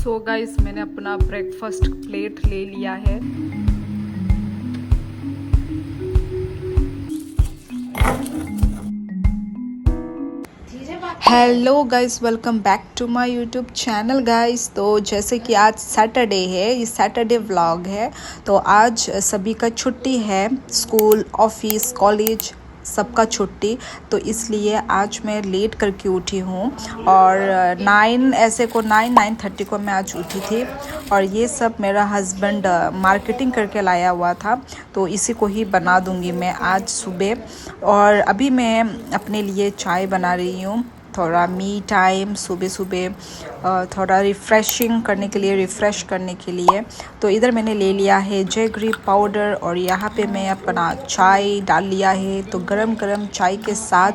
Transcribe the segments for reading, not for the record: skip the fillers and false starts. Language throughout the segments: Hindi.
सो गाइस मैंने अपना ब्रेकफास्ट प्लेट ले लिया है। Hello guys, welcome back to my YouTube channel guys. तो जैसे कि आज सैटरडे है, ये सैटरडे व्लॉग है। तो आज सभी का छुट्टी है, स्कूल ऑफिस कॉलेज सबका छुट्टी। तो इसलिए आज मैं लेट करके उठी हूँ और 9:30 को मैं आज उठी थी। और ये सब मेरा हस्बैंड मार्केटिंग करके लाया हुआ था, तो इसी को ही बना दूँगी मैं आज सुबह। और अभी मैं अपने लिए चाय बना रही हूँ, थोड़ा मी टाइम सुबह सुबह थोड़ा रिफ़्रेशिंग करने के लिए, रिफ़्रेश करने के लिए। तो इधर मैंने ले लिया है जैगरी पाउडर और यहाँ पे मैं अपना चाय डाल लिया है। तो गरम गरम चाय के साथ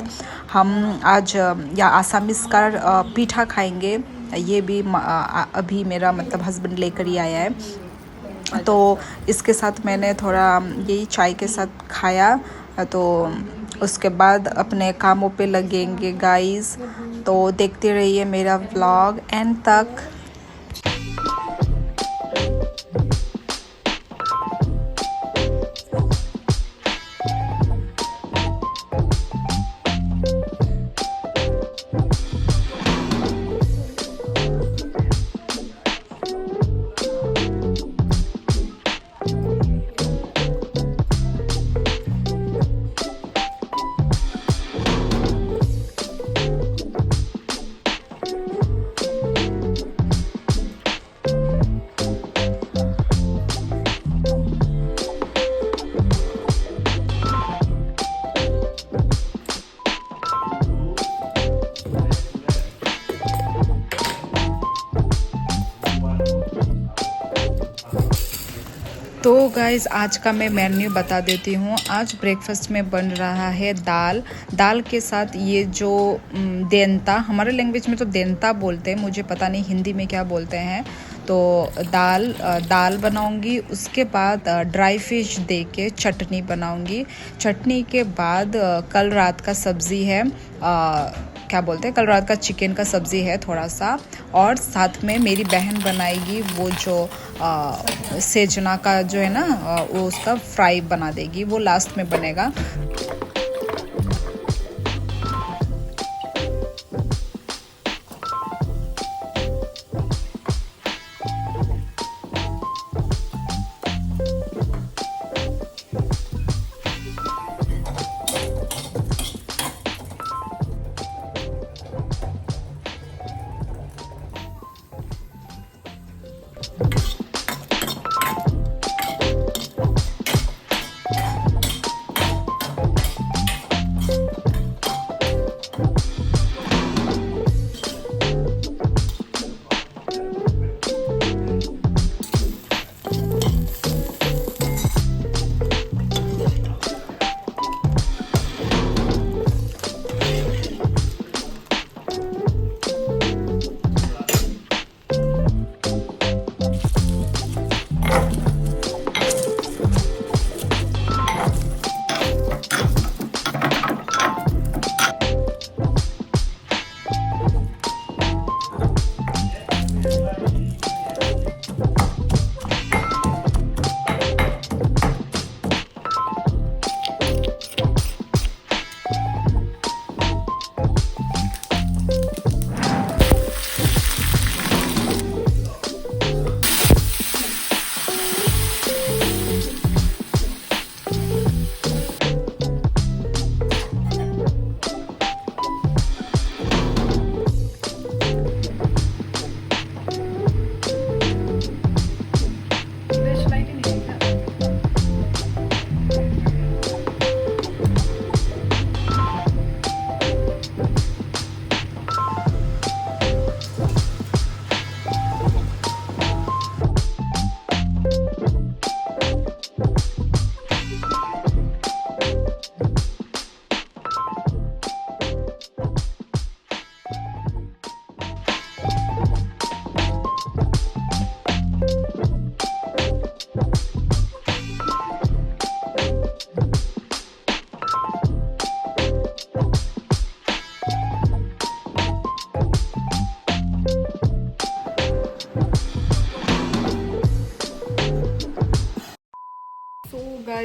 हम आज या आसामीज़ का पीठा खाएंगे। ये भी अभी मेरा मतलब हस्बैंड लेकर ही आया है, तो इसके साथ मैंने थोड़ा यही चाय के साथ खाया। तो उसके बाद अपने कामों पे लगेंगे गाइस। तो देखते रहिए मेरा व्लॉग एंड तक। तो गाइज़ आज का मैं मेन्यू बता देती हूँ। आज ब्रेकफास्ट में बन रहा है दाल के साथ ये जो देनता, हमारे लैंग्वेज में तो देनता बोलते हैं, मुझे पता नहीं हिंदी में क्या बोलते हैं। तो दाल बनाऊंगी, उसके बाद ड्राई फिश दे के चटनी बनाऊंगी। चटनी के बाद कल रात का सब्ज़ी है, क्या बोलते हैं, कल रात का चिकन का सब्ज़ी है थोड़ा सा। और साथ में मेरी बहन बनाएगी वो जो सेजना का जो है ना, वो उसका फ्राई बना देगी, वो लास्ट में बनेगा।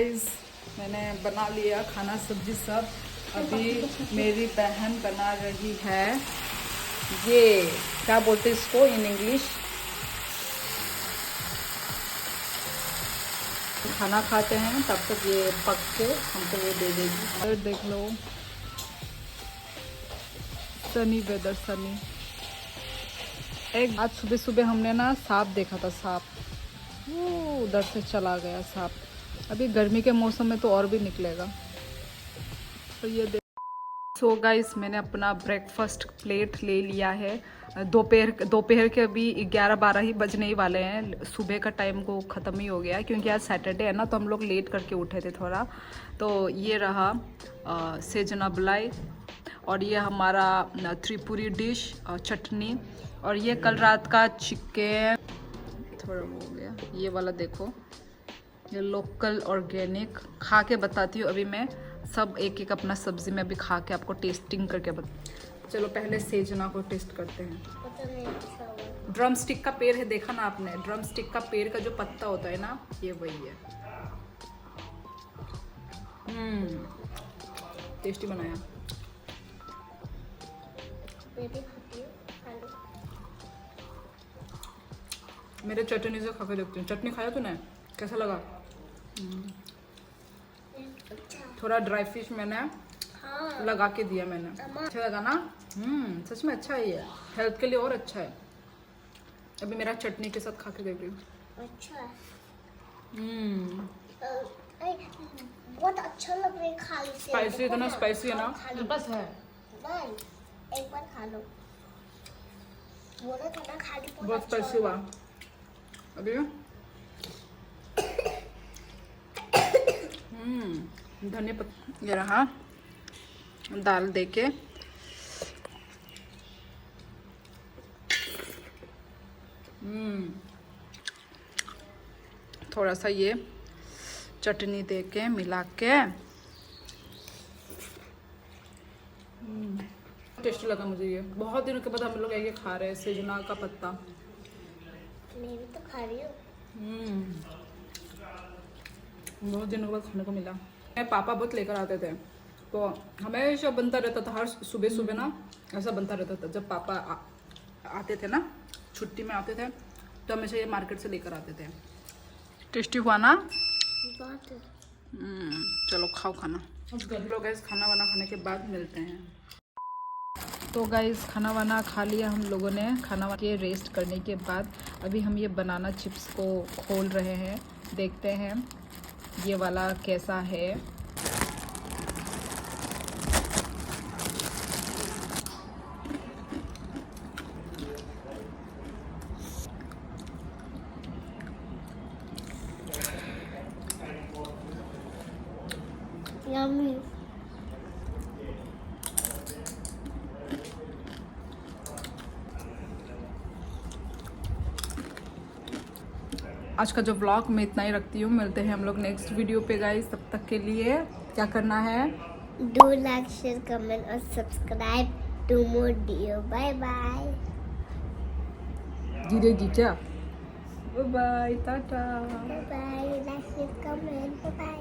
गाइस मैंने बना लिया खाना सब्जी सब। अभी मेरी बहन बना रही है ये क्या बोलते हैं इसको इन इंग्लिश। खाना खाते हैं तब तक ये पक के हमको वो दे देगी। और देख लो सनी वेदर सनी। एक आज सुबह सुबह हमने ना सांप देखा था, सांप वो उधर से चला गया सांप। अभी गर्मी के मौसम में तो और भी निकलेगा। तो ये सो गाइस मैंने अपना ब्रेकफास्ट प्लेट ले लिया है। दोपहर के अभी 11-12 ही बजने ही वाले हैं। सुबह का टाइम को ख़त्म ही हो गया क्योंकि आज सैटरडे है ना, तो हम लोग लेट करके उठे थे थोड़ा। तो ये रहा सेजना बुलाई और ये हमारा त्रिपुरी डिश और चटनी। और ये कल रात का चिकन थोड़ा हो गया। ये वाला देखो ये लोकल ऑर्गेनिक। खा के बताती हूँ अभी मैं सब एक एक अपना सब्जी में अभी खा के आपको टेस्टिंग करके चलो पहले सेजना को टेस्ट करते हैं। ड्रम स्टिक का पेड़ है, देखा ना आपने, ड्रम स्टिक का पेड़ का जो पत्ता होता है ना, ये वही है। टेस्टी बनाया। मेरे चटनी से खा के देखती हूँ। चटनी खाया तूने, कैसा लगा? थोड़ा ड्राई फिश मैंने लगा के दिया मैंने। अच्छा लगा ना? सच में अच्छा है ये, हेल्थ के लिए और अच्छा है। अभी मेरा चटनी के साथ खा के देख रही हूँ। अच्छा बहुत अच्छा लग रहा है खाली से। स्पाइसी इतना स्पाइसी है ना, बस है। नहीं एक बार खा लो। बोला था ना खाली बहुत स्पाइसी हुआ अभी। धनिया पत्ता ये रहा, दाल देके थोड़ा सा ये चटनी देके मिला के टेस्टी लगा मुझे ये। बहुत दिनों के बाद हम लोग ये खा रहे हैं सेजना का पत्ता। मैं भी तो खा रही हूँ। बहुत दिनों के बाद खाने को मिला। मेरे पापा बहुत लेकर आते थे तो हमेशा बनता रहता था। हर सुबह सुबह ना ऐसा बनता रहता था। जब पापा आते थे ना, छुट्टी में आते थे, तो हमेशा ये मार्केट से लेकर आते थे। टेस्टी हुआ ना? चलो खाओ खाना। लोग गैस खाना वाना खाने के बाद मिलते हैं। तो गाइस खाना वाना खा लिया हम लोगों ने। खाना वाना के रेस्ट करने के बाद अभी हम ये बनाना चिप्स को खोल रहे हैं। देखते हैं ये वाला कैसा है। यम्मी। आज का जो व्लॉग मैं इतना ही रखती हूँ। मिलते हैं हम लोग नेक्स्ट वीडियो पे गाइस। तब तक के लिए क्या करना है? डू लाइक शेयर कमेंट और subscribe to more video. Bye bye. धीरे धीरे bye bye tata. Bye bye. Like share comment. Bye bye.